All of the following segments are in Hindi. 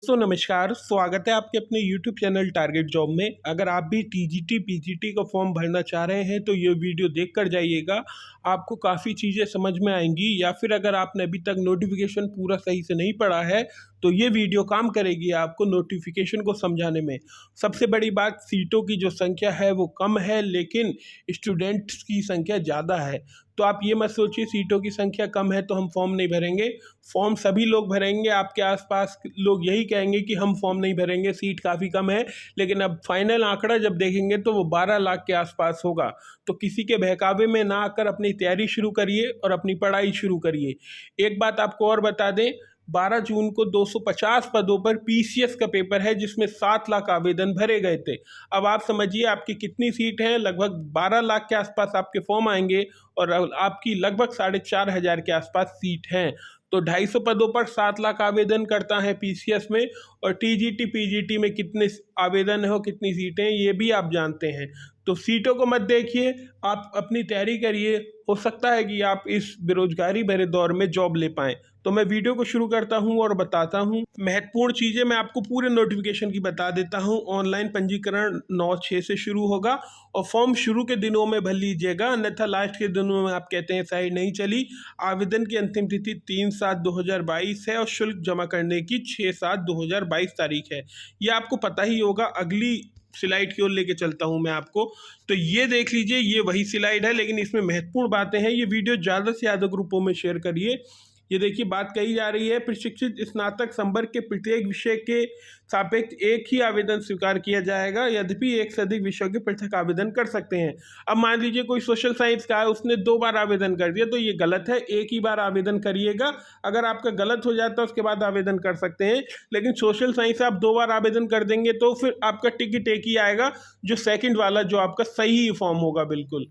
दोस्तों नमस्कार, स्वागत है आपके अपने YouTube चैनल टारगेट जॉब में। अगर आप भी टीजीटी पीजीटी का फॉर्म भरना चाह रहे हैं तो ये वीडियो देख कर जाइएगा, आपको काफ़ी चीज़ें समझ में आएंगी। या फिर अगर आपने अभी तक नोटिफिकेशन पूरा सही से नहीं पढ़ा है तो ये वीडियो काम करेगी आपको नोटिफिकेशन को समझाने में। सबसे बड़ी बात, सीटों की जो संख्या है वो कम है लेकिन स्टूडेंट्स की संख्या ज़्यादा है। तो आप ये मत सोचिए सीटों की संख्या कम है तो हम फॉर्म नहीं भरेंगे। फॉर्म सभी लोग भरेंगे। आपके आसपास लोग यही कहेंगे कि हम फॉर्म नहीं भरेंगे, सीट काफ़ी कम है, लेकिन अब फाइनल आंकड़ा जब देखेंगे तो वो 12 लाख के आसपास होगा। तो किसी के बहकावे में ना आकर अपनी तैयारी शुरू करिए और अपनी पढ़ाई शुरू करिए। एक बात आपको और बता दें, 12 जून को 250 पदों पर पीसीएस का पेपर है जिसमें 7 लाख आवेदन भरे गए थे। अब आप समझिए आपकी कितनी सीट हैं, लगभग 12 लाख के आसपास आपके फॉर्म आएंगे और आपकी लगभग 4,500 के आसपास सीट हैं। तो 250 पदों पर 7 लाख आवेदन करता है पीसीएस में, और टीजीटी पीजीटी में कितने आवेदन हो, कितनी सीटें, ये भी आप जानते हैं। तो सीटों को मत देखिए, आप अपनी तैयारी करिए। हो सकता है कि आप इस बेरोजगारी भरे दौर में जॉब ले पाएँ। तो मैं वीडियो को शुरू करता हूं और बताता हूं महत्वपूर्ण चीज़ें। मैं आपको पूरे नोटिफिकेशन की बता देता हूं। ऑनलाइन पंजीकरण 9/6 से शुरू होगा और फॉर्म शुरू के दिनों में भर लीजिएगा, अन्यथा लास्ट के दिनों में आप कहते हैं साइट नहीं चली। आवेदन की अंतिम तिथि 3/7/2022 है और शुल्क जमा करने की 6/7/2022 तारीख है। ये आपको पता ही होगा। अगली स्लाइड की ओर लेके चलता हूं मैं आपको। तो ये देख लीजिए, ये वही स्लाइड है लेकिन इसमें महत्वपूर्ण बातें हैं। ये वीडियो ज़्यादा से ज़्यादा ग्रुपों में शेयर करिए। ये देखिए, बात कही जा रही है, प्रशिक्षित स्नातक संवर्ग के प्रत्येक विषय के सापेक्ष एक ही आवेदन स्वीकार किया जाएगा, यद्यपि एक से अधिक विषयों के पृथक आवेदन कर सकते हैं। अब मान लीजिए कोई सोशल साइंस का है, उसने 2 बार आवेदन कर दिया तो ये गलत है। एक ही बार आवेदन करिएगा, अगर आपका गलत हो जाता है उसके बाद आवेदन कर सकते हैं। लेकिन सोशल साइंस आप 2 बार आवेदन कर देंगे तो फिर आपका टिकट एक ही आएगा, जो सेकेंड वाला, जो आपका सही फॉर्म होगा बिल्कुल।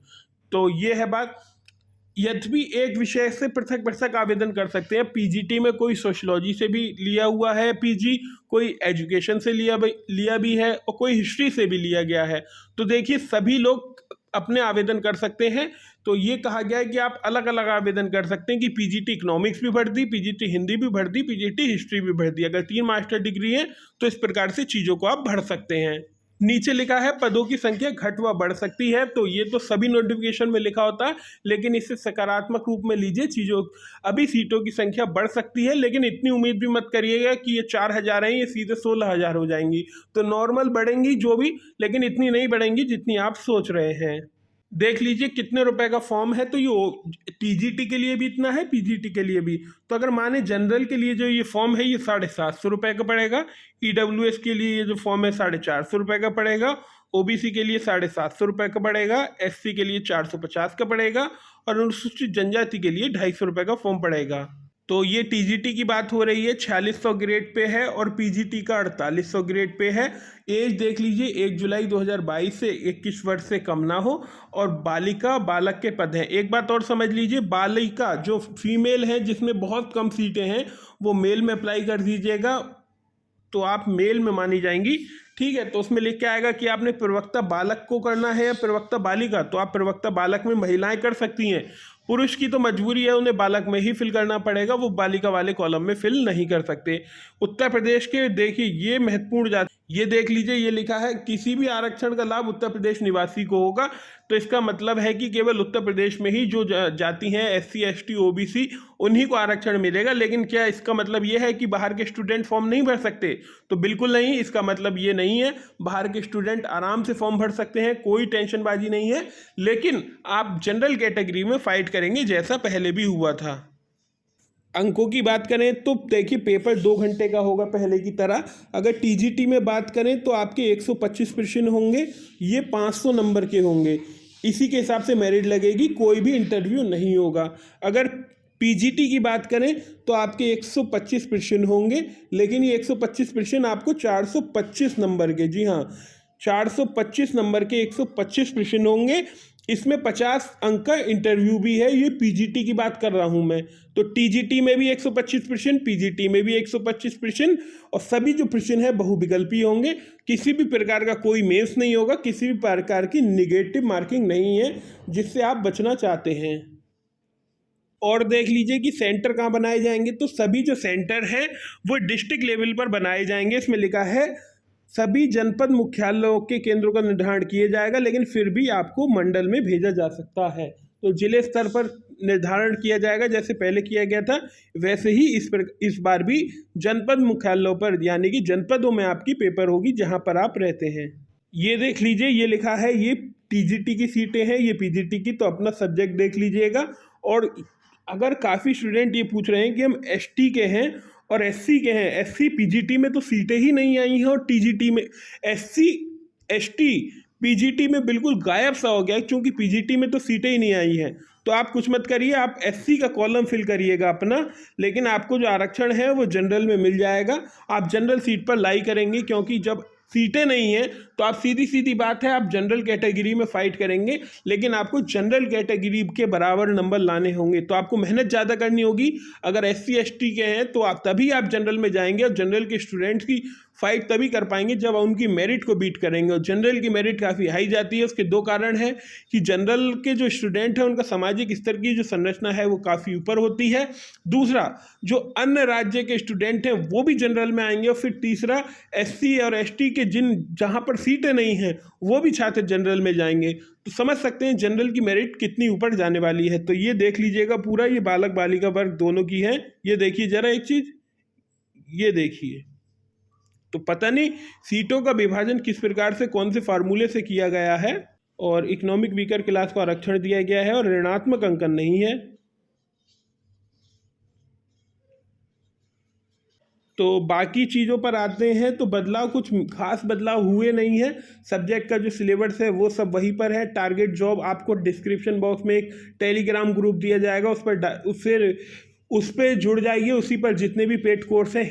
तो ये है बात। यद्यपि एक विषय से पृथक पृथक आवेदन कर सकते हैं। पीजीटी में कोई सोशलॉजी से भी लिया हुआ है पीजी, कोई एजुकेशन से लिया भी है और कोई हिस्ट्री से भी लिया गया है। तो देखिए, सभी लोग अपने आवेदन कर सकते हैं। तो ये कहा गया है कि आप अलग अलग आवेदन कर सकते हैं कि पीजीटी इकोनॉमिक्स भी भर दी, पीजीटी हिंदी भी भर दी, पीजीटी हिस्ट्री भी भर दी। अगर 3 मास्टर डिग्री है तो इस प्रकार से चीज़ों को आप भर सकते हैं। नीचे लिखा है पदों की संख्या घट व बढ़ सकती है। तो ये तो सभी नोटिफिकेशन में लिखा होता है, लेकिन इसे सकारात्मक रूप में लीजिए। चीज़ों अभी सीटों की संख्या बढ़ सकती है, लेकिन इतनी उम्मीद भी मत करिएगा कि ये 4,000 हैं, ये सीधे 16,000 हो जाएंगी। तो नॉर्मल बढ़ेंगी जो भी, लेकिन इतनी नहीं बढ़ेंगी जितनी आप सोच रहे हैं। देख लीजिए कितने रुपए का फॉर्म है। तो ये टीजीटी के लिए भी इतना है, पीजीटी के लिए भी। तो अगर माने जनरल के लिए जो ये फॉर्म है ये 750 रुपये का पड़ेगा, ईडब्ल्यूएस के लिए ये जो फॉर्म है 450 रुपये का पड़ेगा, ओबीसी के लिए 750 रुपये का पड़ेगा, एससी के लिए 450 का पड़ेगा और अनुसूचित जनजाति के लिए 250 रुपये का फॉर्म पड़ेगा। तो ये टीजीटी की बात हो रही है, 4600 ग्रेड पे है और पीजीटी का 4800 ग्रेड पे है। एज देख लीजिए, 1 जुलाई 2022 से 21 वर्ष से कम ना हो और बालिका बालक के पद हैं। एक बात और समझ लीजिए, बालिका जो फीमेल है जिसमें बहुत कम सीटें हैं वो मेल में अप्लाई कर दीजिएगा, तो आप मेल में मानी जाएंगी। ठीक है, तो उसमें लिख के आएगा कि आपने प्रवक्ता बालक को करना है या प्रवक्ता बालिका, तो आप प्रवक्ता बालक में महिलाएं कर सकती हैं। पुरुष की तो मजबूरी है, उन्हें बालक में ही फिल करना पड़ेगा, वो बालिका वाले कॉलम में फिल नहीं कर सकते। उत्तर प्रदेश के देखिए ये महत्वपूर्ण जाति, ये देख लीजिए, ये लिखा है किसी भी आरक्षण का लाभ उत्तर प्रदेश निवासी को होगा। तो इसका मतलब है कि केवल उत्तर प्रदेश में ही जो जाति हैं एससी एसटी ओबीसी उन्हीं को आरक्षण मिलेगा। लेकिन क्या इसका मतलब ये है कि बाहर के स्टूडेंट फॉर्म नहीं भर सकते? तो बिल्कुल नहीं, इसका मतलब ये नहीं है। बाहर के स्टूडेंट आराम से फॉर्म भर सकते हैं, कोई टेंशनबाजी नहीं है। लेकिन आप जनरल कैटेगरी में फाइट करेंगे जैसा पहले भी हुआ था। अंकों की बात करें तो देखिए, पेपर 2 घंटे का होगा पहले की तरह। अगर टीजीटी में बात करें तो आपके 125 प्रश्न होंगे, ये 500 नंबर के होंगे। इसी के हिसाब से मेरिट लगेगी, कोई भी इंटरव्यू नहीं होगा। अगर पीजीटी की बात करें तो आपके 125 प्रश्न होंगे, लेकिन ये 125 प्रश्न आपको 425 नंबर के, जी हाँ 425 नंबर के 125 प्रश्न होंगे। इसमें 50 अंक का इंटरव्यू भी है। ये पीजीटी की बात कर रहा हूं मैं। तो टीजीटी में भी 125 प्रश्न, पीजीटी में भी 125 प्रश्न, और सभी जो प्रश्न है बहुविकल्पी होंगे। किसी भी प्रकार का कोई मेंस नहीं होगा, किसी भी प्रकार की निगेटिव मार्किंग नहीं है जिससे आप बचना चाहते हैं। और देख लीजिए कि सेंटर कहाँ बनाए जाएंगे, तो सभी जो सेंटर हैं वो डिस्ट्रिक्ट लेवल पर बनाए जाएंगे। इसमें लिखा है सभी जनपद मुख्यालयों के केंद्रों का निर्धारण किया जाएगा, लेकिन फिर भी आपको मंडल में भेजा जा सकता है। तो जिले स्तर पर निर्धारण किया जाएगा, जैसे पहले किया गया था वैसे ही इस बार भी जनपद मुख्यालयों पर यानी कि जनपदों में आपकी पेपर होगी जहां पर आप रहते हैं। ये देख लीजिए, ये लिखा है ये टीजीटी की सीटें हैं, ये पीजीटी की, तो अपना सब्जेक्ट देख लीजिएगा। और अगर काफ़ी स्टूडेंट ये पूछ रहे हैं कि हम एसटी के हैं और एससी के हैं, एससी पीजीटी में तो सीटें ही नहीं आई हैं और टीजीटी में एससी एसटी पीजीटी में बिल्कुल गायब सा हो गया है, क्योंकि पीजीटी में तो सीटें ही नहीं आई हैं। तो आप कुछ मत करिए, आप एससी का कॉलम फिल करिएगा अपना, लेकिन आपको जो आरक्षण है वो जनरल में मिल जाएगा। आप जनरल सीट पर लाई करेंगे, क्योंकि जब सीटें नहीं हैं तो आप सीधी सीधी बात है आप जनरल कैटेगरी में फाइट करेंगे, लेकिन आपको जनरल कैटेगरी के बराबर नंबर लाने होंगे, तो आपको मेहनत ज़्यादा करनी होगी। अगर एससी एसटी के हैं तो आप तभी आप जनरल में जाएंगे, और जनरल के स्टूडेंट्स की फाइट तभी कर पाएंगे जब उनकी मेरिट को बीट करेंगे। और जनरल की मेरिट काफ़ी हाई जाती है। उसके दो कारण हैं कि जनरल के जो स्टूडेंट हैं उनका सामाजिक स्तर की जो संरचना है वो काफ़ी ऊपर होती है। दूसरा, जो अन्य राज्य के स्टूडेंट हैं वो भी जनरल में आएंगे। और फिर तीसरा, एससी और एसटी के जहाँ पर सीटें नहीं हैं वो भी छात्र जनरल में जाएंगे। तो समझ सकते हैं जनरल की मेरिट कितनी ऊपर जाने वाली है। तो ये देख लीजिएगा पूरा, ये बालक बालिका वर्ग दोनों की है। ये देखिए ज़रा एक चीज़, ये देखिए, तो पता नहीं सीटों का विभाजन किस प्रकार से कौन से फार्मूले से किया गया है। और इकोनॉमिक वीकर क्लास को आरक्षण दिया गया है और ऋणात्मक अंकन नहीं है। तो बाकी चीज़ों पर आते हैं, तो बदलाव कुछ खास बदलाव हुए नहीं है। सब्जेक्ट का जो सिलेबस है वो सब वहीं पर है। टारगेट जॉब आपको डिस्क्रिप्शन बॉक्स में एक टेलीग्राम ग्रुप दिया जाएगा, उस पर जुड़ जाइए। उसी पर जितने भी पेड कोर्स हैं,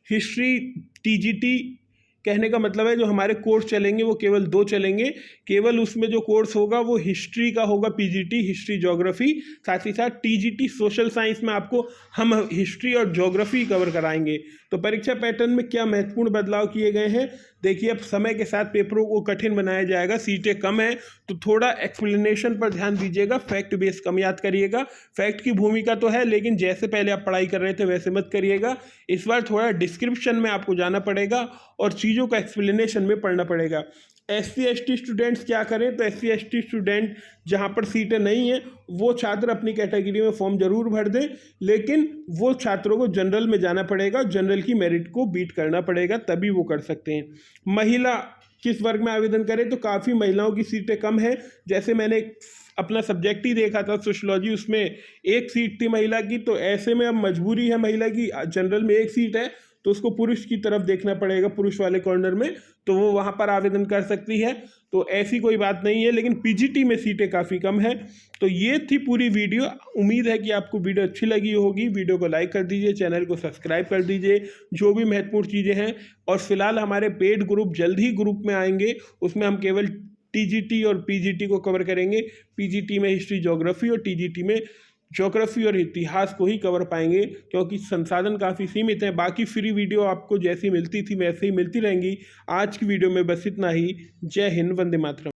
हिस्ट्री टीजीटी, कहने का मतलब है जो हमारे कोर्स चलेंगे वो केवल 2 चलेंगे। केवल उसमें जो कोर्स होगा वो हिस्ट्री का होगा, पीजीटी हिस्ट्री ज्योग्राफी। साथ ही साथ टीजीटी सोशल साइंस में आपको हम हिस्ट्री और ज्योग्राफी कवर कराएंगे। तो परीक्षा पैटर्न में क्या महत्वपूर्ण बदलाव किए गए हैं, देखिए अब समय के साथ पेपरों को कठिन बनाया जाएगा। सीटें कम हैं तो थोड़ा एक्सप्लेनेशन पर ध्यान दीजिएगा, फैक्ट बेस कम याद करिएगा। फैक्ट की भूमिका तो है, लेकिन जैसे पहले आप पढ़ाई कर रहे थे वैसे मत करिएगा। इस बार थोड़ा डिस्क्रिप्शन में आपको जाना पड़ेगा और चीज़ों का एक्सप्लेनेशन में पढ़ना पड़ेगा। एससी एसटी स्टूडेंट्स क्या करें, तो एससी एसटी स्टूडेंट जहाँ पर सीटें नहीं हैं वो छात्र अपनी कैटेगरी में फॉर्म जरूर भर दें, लेकिन वो छात्रों को जनरल में जाना पड़ेगा, जनरल की मेरिट को बीट करना पड़ेगा, तभी वो कर सकते हैं। महिला किस वर्ग में आवेदन करें, तो काफ़ी महिलाओं की सीटें कम हैं। जैसे मैंने अपना सब्जेक्ट ही देखा था सोशियोलॉजी, उसमें 1 सीट थी महिला की, तो ऐसे में अब मजबूरी है महिला की, जनरल में 1 सीट है तो उसको पुरुष की तरफ देखना पड़ेगा, पुरुष वाले कॉर्नर में, तो वो वहाँ पर आवेदन कर सकती है। तो ऐसी कोई बात नहीं है, लेकिन पीजीटी में सीटें काफ़ी कम है। तो ये थी पूरी वीडियो। उम्मीद है कि आपको वीडियो अच्छी लगी होगी। वीडियो को लाइक कर दीजिए, चैनल को सब्सक्राइब कर दीजिए, जो भी महत्वपूर्ण चीज़ें हैं। और फिलहाल हमारे पेड ग्रुप जल्द ही ग्रुप में आएंगे, उसमें हम केवल टीजीटी और पीजीटी को कवर करेंगे। पीजीटी में हिस्ट्री ज्योग्राफी और टीजीटी में ज्योग्राफी और इतिहास को ही कवर पाएंगे, क्योंकि संसाधन काफ़ी सीमित हैं। बाकी फ्री वीडियो आपको जैसी मिलती थी वैसे ही मिलती रहेंगी। आज की वीडियो में बस इतना ही। जय हिंद, वंदे मातरम।